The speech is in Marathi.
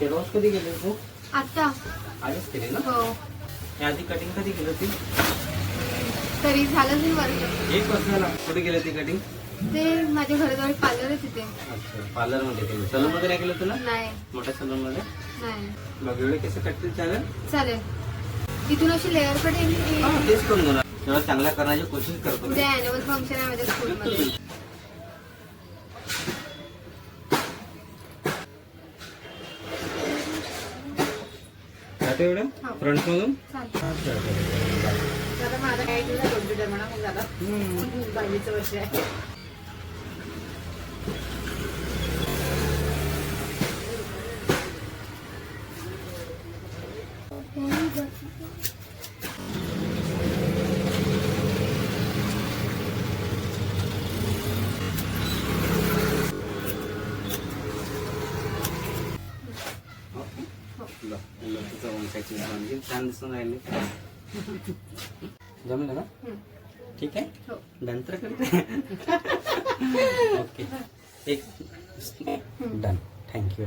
ते रोज कधी गेले तू? आता आधीच केली ना? हो या आधी कटिंग कधी केली होती? तरी झालं नाही वर्ष. 1 वर्ष झाला. कुठे गेली ती कटिंग? ते माझ्या घराजवळ पार्लर आहे तिथे. अच्छा, पार्लर मध्ये केली. सलून मध्ये नाही केलं तुला? नाही मोठ्या सलून मध्ये? नाही मग एवढे केस कटतील चालेल? चालेल. इथून अशी लेअर कट येईल. हा, तेच करून देणार. तेवढा चांगला करण्याची कोशिश करतो. उद्या अॅन्युअल फंक्शन आहे माझ्या स्कूलमध्ये. आता एवढं फ्रंट मधून माझा काय तुझा कॉम्प्युटर म्हणा मग झाला 22 वर्ष आहे. छान दिसून राहिले. जमलं ना? ठीक आहे. नंतर करते. ओके. एक डन. थँक्यू.